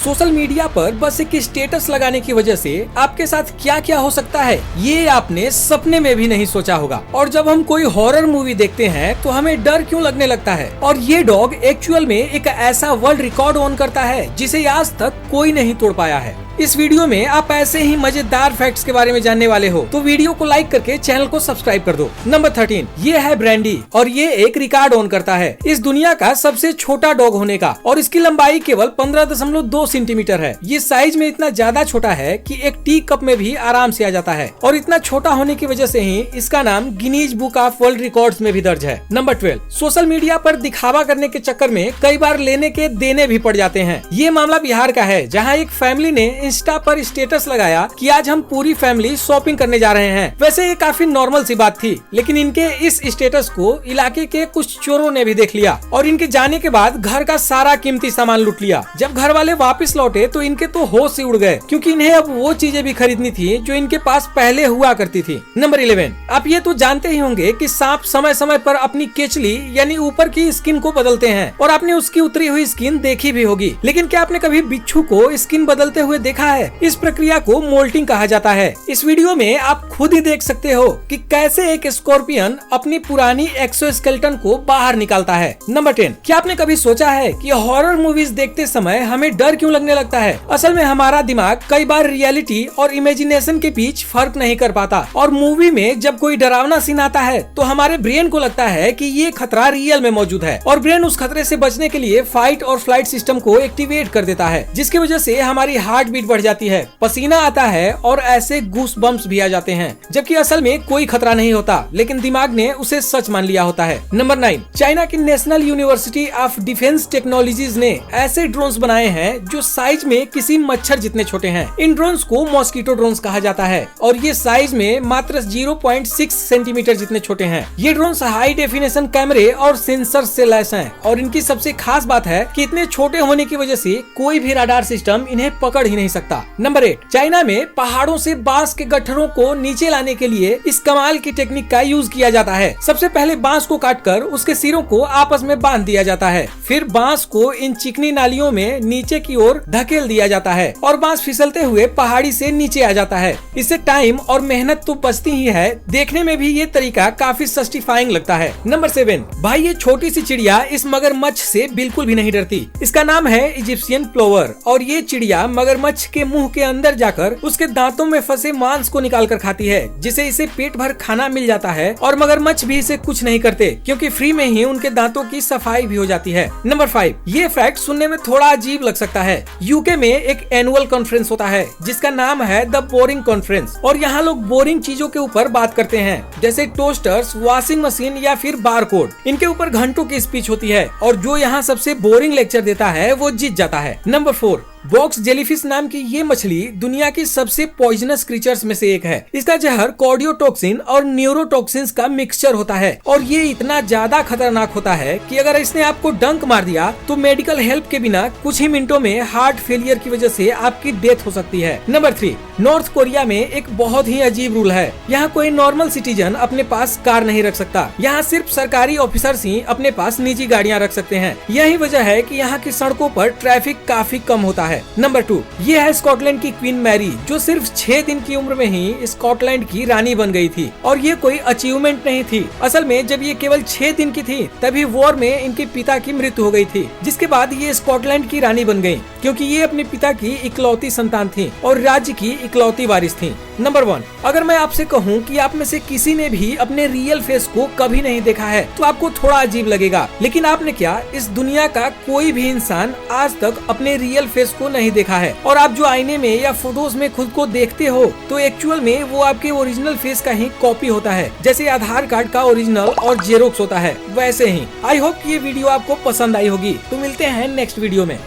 Social media पर बस एक स्टेटस लगाने की वजह से आपके साथ क्या क्या हो सकता है ये आपने सपने में भी नहीं सोचा होगा। और जब हम कोई हॉरर मूवी देखते हैं तो हमें डर क्यों लगने लगता है। और ये डॉग एक्चुअल में एक ऐसा वर्ल्ड रिकॉर्ड ओन करता है जिसे आज तक कोई नहीं तोड़ पाया है। इस वीडियो में आप ऐसे ही मजेदार फैक्ट्स के बारे में जानने वाले हो, तो वीडियो को लाइक करके चैनल को सब्सक्राइब कर दो। नंबर 13, ये है ब्रांडी और ये एक रिकॉर्ड ओन करता है इस दुनिया का सबसे छोटा डॉग होने का। और इसकी लंबाई केवल 15.2 सेंटीमीटर है। ये साइज में इतना ज्यादा छोटा है कि एक टी कप में भी आराम से आ जाता है। और इतना छोटा होने की वजह से ही इसका नाम Guinness book of world records में भी दर्ज है। नंबर 12, सोशल मीडिया पर दिखावा करने के चक्कर में कई बार लेने के देने भी पड़ जाते हैं। ये मामला बिहार का है, जहाँ एक फैमिली ने इंस्टा पर स्टेटस लगाया कि आज हम पूरी फैमिली शॉपिंग करने जा रहे हैं। वैसे ये काफी नॉर्मल सी बात थी, लेकिन इनके इस स्टेटस को इलाके के कुछ चोरों ने भी देख लिया और इनके जाने के बाद घर का सारा कीमती सामान लूट लिया। जब घर वाले वापस लौटे तो इनके तो होश ही उड़ गए, क्योंकि इन्हें अब वो चीजें भी खरीदनी थी जो इनके पास पहले हुआ करती थी। नंबर 11, आप ये तो जानते ही होंगे कि सांप समय समय पर अपनी केचली यानी ऊपर की स्किन को बदलते हैं और आपने उसकी उतरी हुई स्किन देखी भी होगी। लेकिन क्या आपने कभी बिच्छू को स्किन बदलते हुए देखा है? इस प्रक्रिया को मोल्टिंग कहा जाता है। इस वीडियो में आप खुद ही देख सकते हो कि कैसे एक स्कॉर्पियन अपनी पुरानी एक्सोस्केलेटन को बाहर निकालता है। नंबर 10, क्या आपने कभी सोचा है कि हॉरर मूवीज देखते समय हमें डर क्यों लगने लगता है? असल में हमारा दिमाग कई बार रियलिटी और इमेजिनेशन के बीच फर्क नहीं कर पाता और मूवी में जब कोई डरावना सीन आता है तो हमारे ब्रेन को लगता है कि ये खतरा रियल में मौजूद है और ब्रेन उस खतरे से बचने के लिए फाइट और फ्लाइट सिस्टम को एक्टिवेट कर देता है, जिसकी वजह से हमारी हार्ट बीट बढ़ जाती है, पसीना आता है और ऐसे गूस बम्प्स भी आ जाते हैं, जबकि असल में कोई खतरा नहीं होता, लेकिन दिमाग ने उसे सच मान लिया होता है। नंबर 9, चाइना की national university of defence technologies ने ऐसे ड्रोन्स बनाए हैं जो साइज में किसी मच्छर जितने छोटे हैं। इन ड्रोन्स को मॉस्किटो ड्रोन्स कहा जाता है और ये साइज में मात्र 0.6 सेंटीमीटर जितने छोटे हैं। ये ड्रोन्स हाई डेफिनेशन कैमरे और सेंसर से लैस हैं और इनकी सबसे खास बात है कि इतने छोटे होने की वजह से कोई भी राडार सिस्टम इन्हें पकड़ ही नहीं सकता। नंबर 8, चाइना में पहाड़ों से बांस के गट्ठरों को नीचे लाने के लिए इस कमाल की टेक्निक का यूज किया जाता है। सबसे पहले बांस को काटकर उसके सिरों को आपस में बांध दिया जाता है, फिर बांस को इन चिकनी नालियों में नीचे की ओर धकेल दिया जाता है और बांस फिसलते हुए पहाड़ी से नीचे आ जाता है। इससे टाइम और मेहनत तो बचती ही है, देखने में भी ये तरीका काफी सस्टिफाइंग लगता है। नंबर 7, भाई ये छोटी सी चिड़िया इस मगरमच्छ से बिल्कुल भी नहीं डरती। इसका नाम है इजिप्शियन प्लोवर और ये चिड़िया मगरमच्छ के मुंह के अंदर जाकर उसके दांतों में फंसे मांस को निकाल कर खाती है, जिसे इसे पेट भर खाना मिल जाता है और मगरमच्छ भी इसे कुछ नहीं करते, क्योंकि फ्री में ही उनके दांतों की सफाई भी हो जाती है। नंबर 5, ये फैक्ट सुनने में थोड़ा अजीब लग सकता है। यूके में एक एनुअल कॉन्फ्रेंस होता है जिसका नाम है द बोरिंग कॉन्फ्रेंस और यहाँ लोग बोरिंग चीजों के ऊपर बात करते हैं, जैसे टोस्टर्स, वॉशिंग मशीन या फिर बारकोड। इनके ऊपर घंटों की स्पीच होती है और जो यहाँ सबसे बोरिंग लेक्चर देता है वो जीत जाता है। नंबर 4, बॉक्स जेलीफिश नाम की ये मछली दुनिया की सबसे पॉइजनस क्रीचर्स में से एक है। इसका जहर कार्डियोटॉक्सिन और न्यूरोटॉक्सिन्स का मिक्सचर होता है और ये इतना ज्यादा खतरनाक होता है कि अगर इसने आपको डंक मार दिया तो मेडिकल हेल्प के बिना कुछ ही मिनटों में हार्ट फेलियर की वजह से आपकी डेथ हो सकती है। नंबर 3, नॉर्थ कोरिया में एक बहुत ही अजीब रूल है। यहाँ कोई नॉर्मल सिटीजन अपने पास कार नहीं रख सकता। यहाँ सिर्फ सरकारी ऑफिसर्स ही अपने पास निजी गाड़ियाँ रख सकते हैं। यही वजह है कि यहाँ की सड़कों पर ट्रैफिक काफी कम होता है। नंबर 2, ये है स्कॉटलैंड की क्वीन मैरी, जो सिर्फ 6 दिन की उम्र में ही स्कॉटलैंड की रानी बन गई थी और ये कोई अचीवमेंट नहीं थी। असल में जब ये केवल 6 दिन की थी तभी वॉर में इनके पिता की मृत्यु हो गई थी, जिसके बाद ये स्कॉटलैंड की रानी बन गयी, क्योंकि ये अपने पिता की इकलौती संतान थी और राज्य की इकलौती वारिस थी। नंबर 1, अगर मैं आपसे कहूँ कि आप में से किसी ने भी अपने रियल फेस को कभी नहीं देखा है तो आपको थोड़ा अजीब लगेगा, लेकिन आपने क्या, इस दुनिया का कोई भी इंसान आज तक अपने रियल फेस को नहीं देखा है। और आप जो आईने में या फोटोज में खुद को देखते हो तो एक्चुअल में वो आपके ओरिजिनल फेस का ही कॉपी होता है, जैसे आधार कार्ड का ओरिजिनल और जेरोक्स होता है, वैसे ही। आई होप कि ये वीडियो आपको पसंद आई होगी। तो मिलते हैं नेक्स्ट वीडियो में।